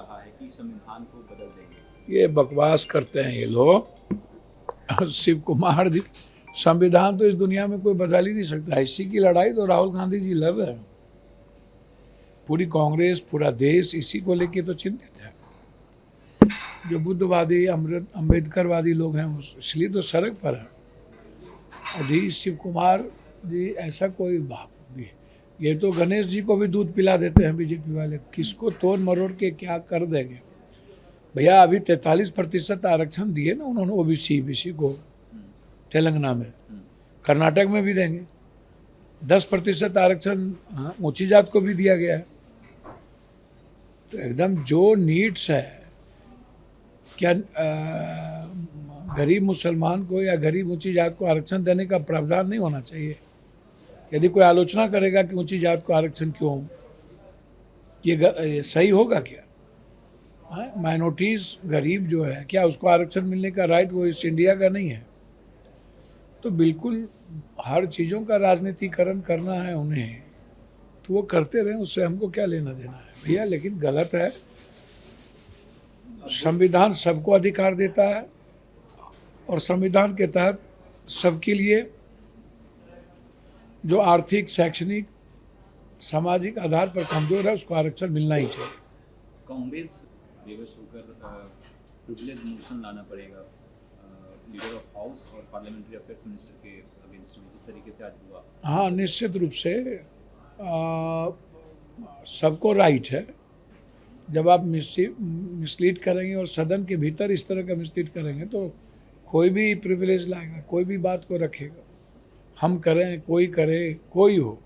रहा है कि संविधान को बदल देंगे। ये बकवास करते हैं ये लोग। शिव कुमार जी, संविधान तो इस दुनिया में कोई बदल ही नहीं सकता। इसी की लड़ाई तो राहुल गांधी जी लड़ रहे हैं। पूरी कांग्रेस, पूरा देश इसी को लेके तो चिंतित है। जो बुद्धवादी, अम्बेडकरवादी लोग हैं इसलिए तो सड़क पर है। अभी शिव कुमार जी ऐसा कोई बात नहीं। ये तो गणेश जी को भी दूध पिला देते हैं बीजेपी वाले। किसको तोड़ मरोड़ के क्या कर देंगे भैया। अभी 43% आरक्षण दिए ना उन्होंने ओबीसी को तेलंगाना में, कर्नाटक में भी देंगे। 10% आरक्षण ऊंची जात को भी दिया गया है। तो एकदम जो नीड्स है, क्या गरीब मुसलमान को या गरीब ऊंची जात को आरक्षण देने का प्रावधान नहीं होना चाहिए। यदि कोई आलोचना करेगा कि ऊंची जात को आरक्षण क्यों, ये सही होगा क्या? माइनॉरिटीज, गरीब जो है, क्या उसको आरक्षण मिलने का राइट वो इस इंडिया का नहीं है? तो बिल्कुल हर चीज़ों का राजनीतिकरण करना है उन्हें, तो वो करते रहें, उससे हमको क्या लेना देना है भैया। लेकिन गलत है। संविधान सबको अधिकार देता है और संविधान के तहत सबके लिए जो आर्थिक, शैक्षणिक, सामाजिक आधार पर कमजोर है उसको आरक्षण मिलना ही चाहिए। कांग्रेस बेबस होकर प्रिविलेज मोशन लाना पड़ेगा लीडर ऑफ हाउस और पार्लियामेंट्री अफेयर्स मिनिस्टर के अगेंस्ट में, जिस तरीके से आज हुआ। हाँ, निश्चित रूप से सबको राइट है। जब आप मिसलीड करेंगे और सदन के भीतर इस तरह का मिसलीड करेंगे तो कोई भी प्रिविलेज लाएगा, कोई भी बात को रखेगा। हम करें, कोई करे, कोई हो,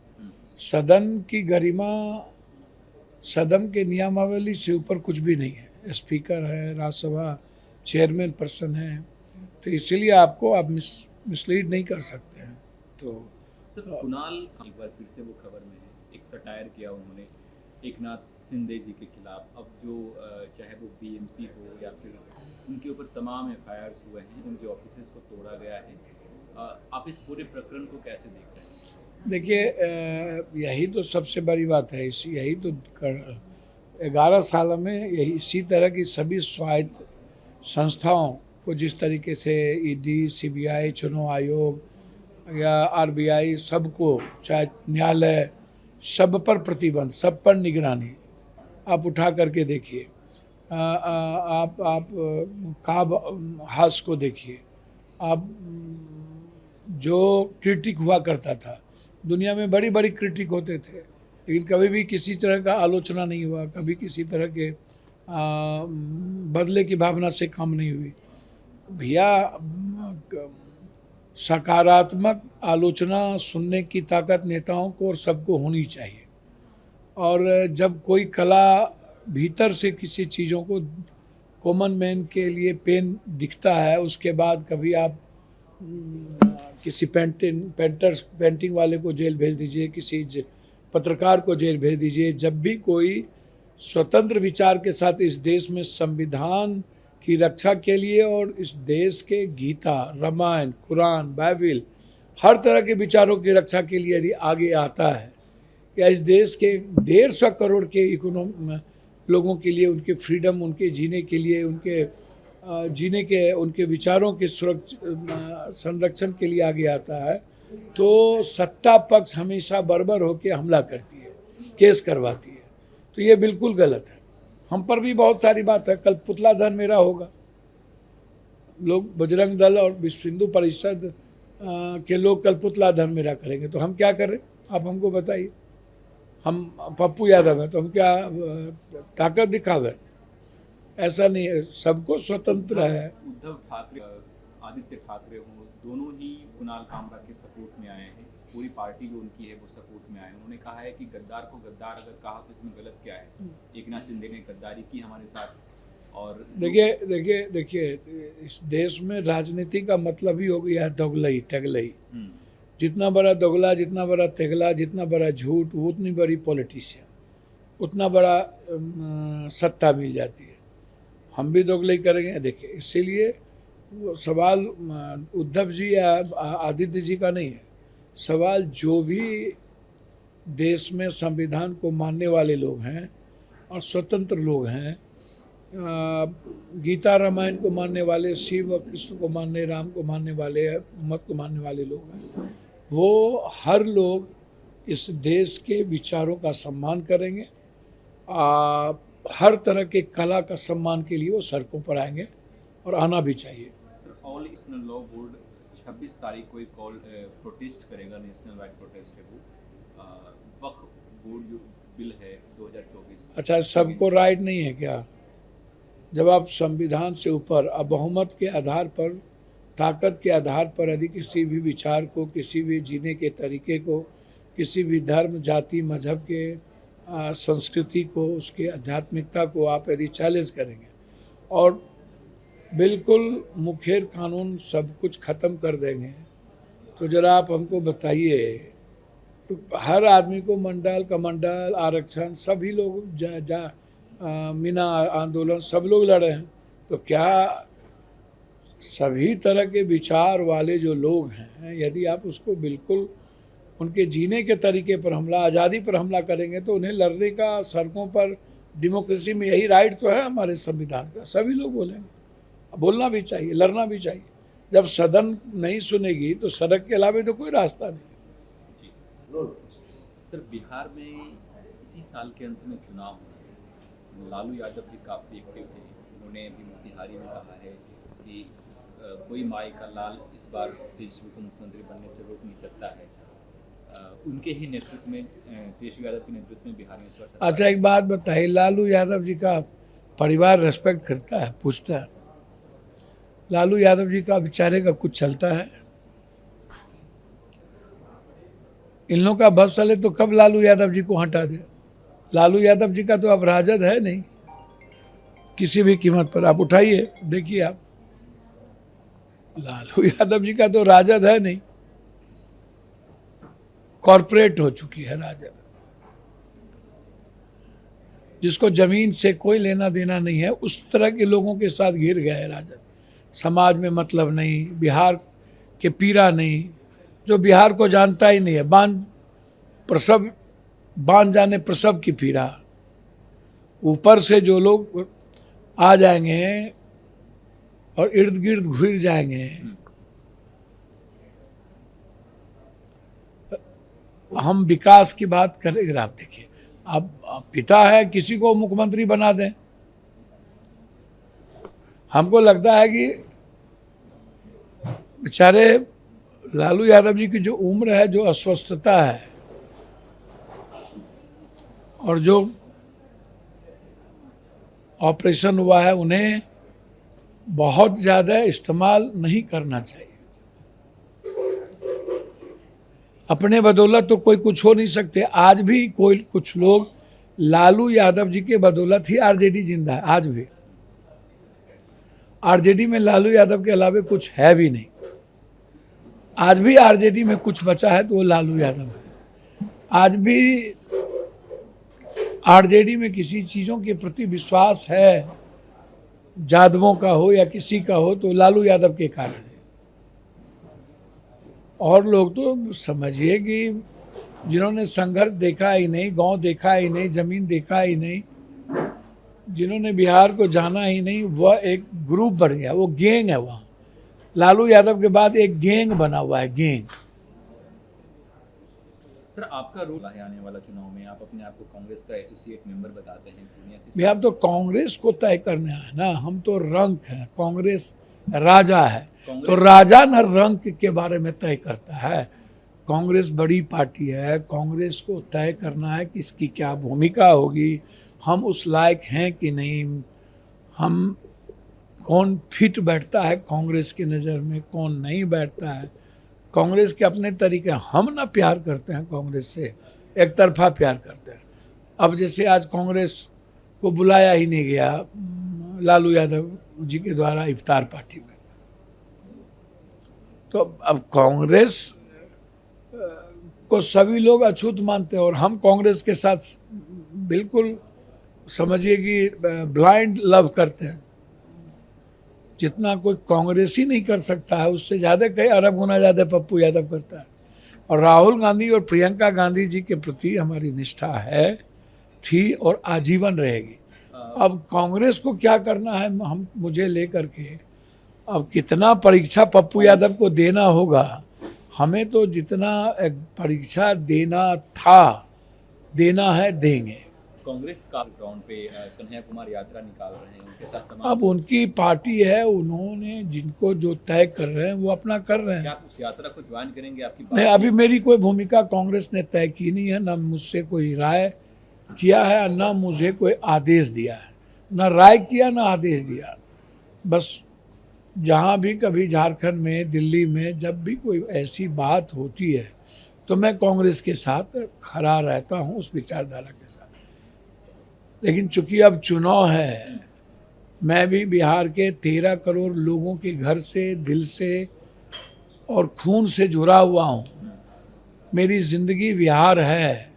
सदन की गरिमा, सदन के नियमावली से ऊपर कुछ भी नहीं है। स्पीकर है, राज्यसभा चेयरमैन पर्सन है, तो इसीलिए आपको आप मिसलीड नहीं कर सकते हैं। तो सर, कुणाल एक बार फिर से वो खबर में है, एक सटायर किया उन्होंने एकनाथ शिंदे जी के खिलाफ। अब जो चाहे वो बीएमसी हो या फिर उनके ऊपर तमाम एफआईआर्स हुए हैं, उनके ऑफिसेस को तोड़ा गया है। आप इस पूरे प्रकरण को कैसे देख रहे हैं? देखिए, यही तो सबसे बड़ी बात है। यही तो 11 साल में यही इसी तरह की सभी स्वायत्त संस्थाओं को जिस तरीके से ईडी, सीबीआई, चुनाव आयोग या आरबीआई, सबको, चाहे न्यायालय, सब पर प्रतिबंध, सब पर निगरानी आप उठा करके देखिए। आप काब हास को देखिए। आप जो क्रिटिक हुआ करता था, दुनिया में बड़ी बड़ी क्रिटिक होते थे, लेकिन कभी भी किसी तरह का आलोचना नहीं हुआ, कभी किसी तरह के बदले की भावना से काम नहीं हुई भैया। सकारात्मक आलोचना सुनने की ताकत नेताओं को और सबको होनी चाहिए। और जब कोई कला भीतर से किसी चीज़ों को कॉमन मैन के लिए पेन दिखता है, उसके बाद कभी आप किसी पेंटिंग वाले को जेल भेज दीजिए, किसी पत्रकार को जेल भेज दीजिए। जब भी कोई स्वतंत्र विचार के साथ इस देश में संविधान की रक्षा के लिए और इस देश के गीता, रामायण, कुरान, बाइबिल, हर तरह के विचारों की रक्षा के लिए यदि आगे आता है, या इस देश के 150 करोड़ के लोगों के लिए, उनके फ्रीडम, उनके जीने के लिए, उनके विचारों के संरक्षण के लिए आगे आता है, तो सत्ता पक्ष हमेशा बर्बर होकर हमला करती है, केस करवाती है। तो ये बिल्कुल गलत है। हम पर भी बहुत सारी बात है। कल पुतला दहन मेरा होगा, लोग बजरंग दल और विश्व हिंदू परिषद के लोग कल पुतला दहन मेरा करेंगे, तो हम क्या करें? आप हमको बताइए। हम पप्पू यादव हैं तो हम क्या ताकत दिखावे? ऐसा नहीं है, सबको स्वतंत्र है। उद्धव ठाकरे, आदित्य ठाकरे हो, दोनों ही कुणाल कामरा के सपोर्ट में आए हैं। पूरी पार्टी जो उनकी है वो सपोर्ट में आए। उन्होंने कहा है कि गद्दार को गद्दार अगर कहा तो इसमें गलत क्या है। एकनाथ शिंदे ने गद्दारी की हमारे साथ। और देखिए, इस देश में राजनीति का मतलब ही हो गया है दोगलई तेगलई। जितना बड़ा दोगला, जितना बड़ा तेगला, जितना बड़ा झूठ, उतनी बड़ी पॉलिटिशियन, उतना बड़ा सत्ता मिल जाती है। हम भी दोगलई करेंगे। देखिए, इसीलिए सवाल उद्धव जी या आदित्य जी का नहीं है। सवाल जो भी देश में संविधान को मानने वाले लोग हैं और स्वतंत्र लोग हैं, गीता रामायण को मानने वाले, शिव और कृष्ण को मानने, राम को मानने वाले, मोहम्मद को मानने वाले लोग हैं, वो हर लोग इस देश के विचारों का सम्मान करेंगे। हर तरह के कला का सम्मान के लिए वो सड़कों पर आएंगे और आना भी चाहिए। Sir, all national law board 26 तारीख को एक कॉल प्रोटेस्ट करेगा, नेशनल वाइड प्रोटेस्ट है वो। वक्फ बोर्ड जो बिल है 2024। अच्छा, सबको राइट नहीं है क्या? जब आप संविधान से ऊपर बहुमत के आधार पर, ताकत के आधार पर यदि किसी भी विचार को, किसी भी जीने के तरीके को, किसी भी धर्म, जाति, मजहब के संस्कृति को, उसके आध्यात्मिकता को आप यदि चैलेंज करेंगे और बिल्कुल मुखेर कानून सब कुछ ख़त्म कर देंगे, तो ज़रा आप हमको बताइए, तो हर आदमी को मंडल कमंडल आरक्षण सभी लोग मीना आंदोलन सब लोग लड़े हैं, तो क्या सभी तरह के विचार वाले जो लोग हैं, यदि आप उसको बिल्कुल उनके जीने के तरीके पर हमला, आज़ादी पर हमला करेंगे, तो उन्हें लड़ने का सड़कों पर, डेमोक्रेसी में यही राइट तो है हमारे संविधान का। सभी लोग बोलेंगे, बोलना भी चाहिए, लड़ना भी चाहिए। जब सदन नहीं सुनेगी तो सड़क के अलावा तो कोई रास्ता नहीं। सर, बिहार में इसी साल के अंत में चुनाव होना है। लालू यादव भी काफ़ी एक्टिव थे, उन्होंने भी मोतिहारी में कहा है कि कोई माई का लाल इस बार तेजस्वी को मुख्यमंत्री बनने से रोक नहीं सकता है। उनके ही नेतृत्व में, तेजस्वी यादव के नेतृत्व में बिहार में इस बार। अच्छा, एक बात बताइए, लालू यादव जी का परिवार रेस्पेक्ट करता है, पूछता है? लालू यादव जी का बेचारे का कुछ चलता है? इन लोगों का बस चले तो कब लालू यादव जी को हटा दे। लालू यादव जी का तो अब राजद है नहीं किसी भी कीमत पर। आप उठाइए, देखिए आप, लालू यादव जी का तो राजद है नहीं, कॉरपोरेट हो चुकी है राजद। जिसको जमीन से कोई लेना देना नहीं है, उस तरह के लोगों के साथ घिर गया है राजद। समाज में मतलब नहीं, बिहार के पीरा नहीं, जो बिहार को जानता ही नहीं है। बांध जाने प्रसव की पीरा। ऊपर से जो लोग आ जाएंगे और इर्द गिर्द घिर जाएंगे, हम विकास की बात करेंगे। आप देखिए, अब पिता है, किसी को मुख्यमंत्री बना दें। हमको लगता है कि बेचारे लालू यादव जी की जो उम्र है, जो अस्वस्थता है और जो ऑपरेशन हुआ है, उन्हें बहुत ज़्यादा इस्तेमाल नहीं करना चाहिए। अपने बदौलत तो कोई कुछ हो नहीं सकते। आज भी कोई कुछ लोग लालू यादव जी के बदौलत ही आरजेडी जिंदा है। आज भी आरजेडी में लालू यादव के अलावा कुछ है भी नहीं। आज भी आरजेडी में कुछ बचा है तो वो लालू यादव है। आज भी आरजेडी में किसी चीज़ों के प्रति विश्वास है, यादवों का हो या किसी का हो, तो लालू यादव के कारण है। और लोग तो समझिए कि जिन्होंने संघर्ष देखा ही नहीं, गांव देखा ही नहीं, जमीन देखा ही नहीं, जिन्होंने बिहार को जाना ही नहीं, वह एक ग्रुप बन गया, वो गैंग है। वहाँ लालू यादव के बाद एक गैंग बना हुआ है, गैंग। सर, आपका रोल है आने वाला चुनाव में? आप अपने आप को कांग्रेस का एसोसिएट मेंबर बताते हैं दुनिया से। भैया, अब तो कांग्रेस को तय करना है ना, हम तो रंक हैं, कांग्रेस राजा है, तो राजा न रंक के बारे में तय करता है। कांग्रेस बड़ी पार्टी है, कांग्रेस को तय करना है कि इसकी क्या भूमिका होगी, हम उस लायक हैं कि नहीं, हम कौन फिट बैठता है कांग्रेस की नज़र में, कौन नहीं बैठता है। कांग्रेस के अपने तरीके, हम ना प्यार करते हैं कांग्रेस से, एक तरफा प्यार करते हैं। अब जैसे आज कांग्रेस को बुलाया ही नहीं गया लालू यादव जी के द्वारा इफ्तार पार्टी में, तो अब कांग्रेस को सभी लोग अछूत मानते हैं और हम कांग्रेस के साथ बिल्कुल समझिए कि ब्लाइंड लव करते हैं। जितना कोई कांग्रेसी नहीं कर सकता है, उससे ज़्यादा कई अरब गुना ज़्यादा पप्पू यादव करता है। और राहुल गांधी और प्रियंका गांधी जी के प्रति हमारी निष्ठा है, थी और आजीवन रहेगी। अब कांग्रेस को क्या करना है हम मुझे लेकर के, अब कितना परीक्षा पप्पू यादव को देना होगा, हमें तो जितना परीक्षा देना था देना है देंगे। कांग्रेस का ग्राउंड पे कन्हैया कुमार यात्रा निकाल रहे हैं, उनके साथ तमाम, अब उनकी पार्टी है, उन्होंने जिनको जो तय कर रहे हैं वो अपना कर रहे क्या हैं। आप उस यात्रा को ज्वाइन करेंगे? आपकी नहीं, अभी मेरी कोई भूमिका कांग्रेस ने तय की नहीं है, ना मुझसे कोई राय किया है, ना मुझे कोई आदेश दिया है, ना राय किया ना आदेश दिया। बस जहाँ भी कभी झारखंड में, दिल्ली में जब भी कोई ऐसी बात होती है तो मैं कांग्रेस के साथ खड़ा रहता हूँ, उस विचारधारा के साथ। लेकिन चूंकि अब चुनाव है, मैं भी बिहार के 13 करोड़ लोगों के घर से, दिल से और खून से जुड़ा हुआ हूँ। मेरी जिंदगी बिहार है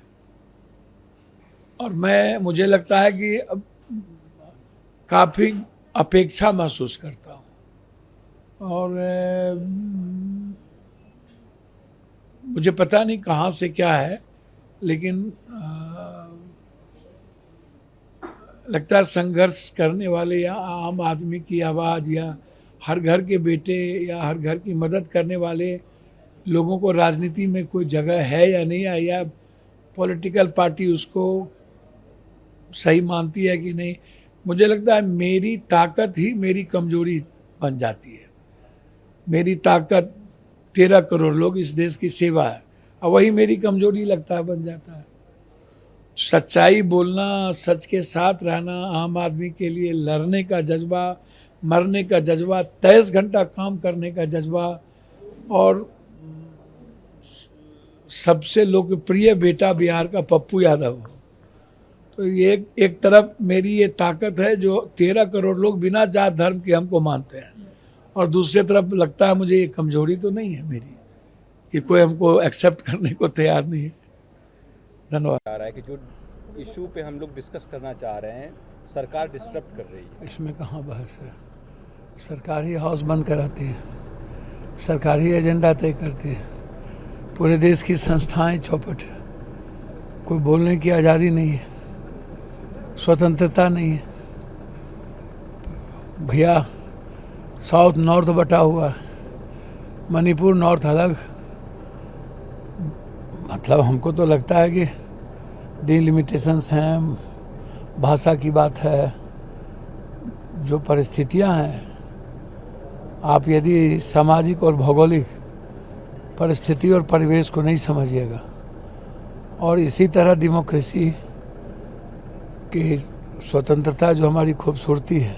और मुझे लगता है कि अब काफ़ी अपेक्षा महसूस करता हूँ। और मुझे पता नहीं कहाँ से क्या है, लेकिन लगता है संघर्ष करने वाले या आम आदमी की आवाज़ या हर घर के बेटे या हर घर की मदद करने वाले लोगों को राजनीति में कोई जगह है या नहीं है, या पॉलिटिकल पार्टी उसको सही मानती है कि नहीं। मुझे लगता है मेरी ताकत ही मेरी कमजोरी बन जाती है। मेरी ताकत 13 करोड़ लोग, इस देश की सेवा है, और वही मेरी कमजोरी लगता है बन जाता है। सच्चाई बोलना, सच के साथ रहना, आम आदमी के लिए लड़ने का जज्बा, मरने का जज्बा, 23 घंटा काम करने का जज्बा, और सबसे लोकप्रिय बेटा बिहार का पप्पू यादव। तो ये एक तरफ मेरी ये ताकत है जो 13 करोड़ लोग बिना जात धर्म के हमको मानते हैं, और दूसरी तरफ लगता है मुझे ये कमजोरी तो नहीं है मेरी कि कोई हमको एक्सेप्ट करने को तैयार नहीं है। धन्यवाद। आ रहा है कि जो इशू पे हम लोग डिस्कस करना चाह रहे हैं सरकार डिस्टर्ब कर रही है। इसमें कहाँ बहस है? सरकार ही हाउस बंद कराती है, सरकार ही एजेंडा तय करती है, पूरे देश की संस्थाएं चौपट है, कोई बोलने की आज़ादी नहीं है, स्वतंत्रता नहीं है। भैया साउथ नॉर्थ बटा हुआ है, मणिपुर नॉर्थ अलग। मतलब हमको तो लगता है कि डिलिमिटेशंस हैं, भाषा की बात है, जो परिस्थितियां हैं, आप यदि सामाजिक और भौगोलिक परिस्थिति और परिवेश को नहीं समझिएगा और इसी तरह डेमोक्रेसी की स्वतंत्रता जो हमारी खूबसूरती है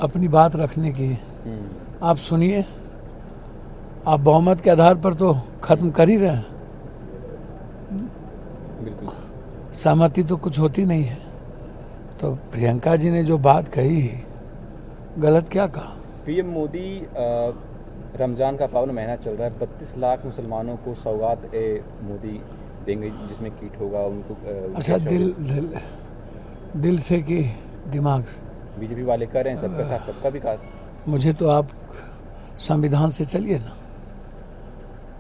अपनी बात रखने की, आप सुनिए, आप बहुमत के आधार पर तो खत्म कर ही रहे हैं, सहमति तो कुछ होती नहीं है। तो प्रियंका जी ने जो बात कही गलत क्या कहा? पीएम मोदी रमज़ान का पावन महीना चल रहा है, 32 लाख मुसलमानों को सौगात मोदी देंगे जिसमें किट होगा उनको। अच्छा, दिल से कि दिमाग से? बीजेपी वाले कर रहे हैं सबका साथ सबका विकास। मुझे तो आप संविधान से चलिए ना।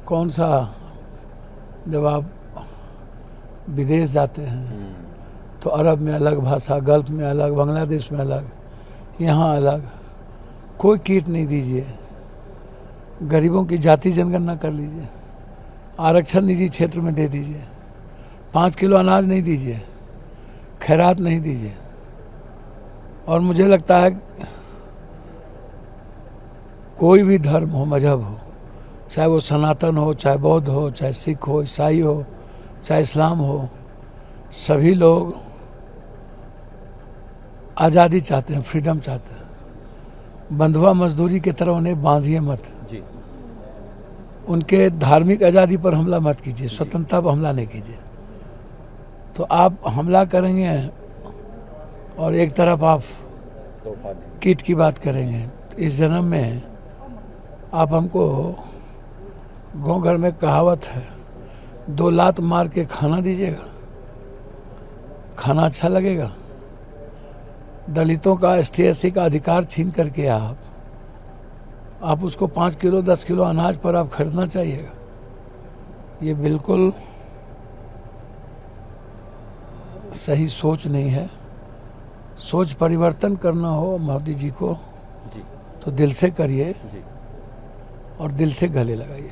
कौन सा, जब आप विदेश जाते हैं तो अरब में अलग भाषा, गल्फ में अलग, बांग्लादेश में अलग, यहाँ अलग। कोई किट नहीं दीजिए, गरीबों की जाति जनगणना कर लीजिए, आरक्षण निजी क्षेत्र में दे दीजिए, 5 किलो अनाज नहीं दीजिए, खैरात नहीं दीजिए। और मुझे लगता है कोई भी धर्म हो, मजहब हो, चाहे वो सनातन हो, चाहे बौद्ध हो, चाहे सिख हो, ईसाई हो, चाहे इस्लाम हो, सभी लोग आज़ादी चाहते हैं, फ्रीडम चाहते हैं। बंधुआ मजदूरी की तरह उन्हें बांधिए मत जी। उनके धार्मिक आज़ादी पर हमला मत कीजिए, स्वतंत्रता पर हमला नहीं कीजिए। तो आप हमला करेंगे और एक तरफ आप किट की बात करेंगे, तो इस जन्म में आप हमको, गाँव घर में कहावत है, 2 लात मार के खाना दीजिएगा, खाना अच्छा लगेगा? दलितों का ST/SC का अधिकार छीन करके आप उसको 5 किलो 10 किलो अनाज पर आप खरीदना चाहिएगा? ये बिल्कुल सही सोच नहीं है। सोच परिवर्तन करना हो मोदी जी को जी तो दिल से करिए जी। और दिल से गले लगाइए।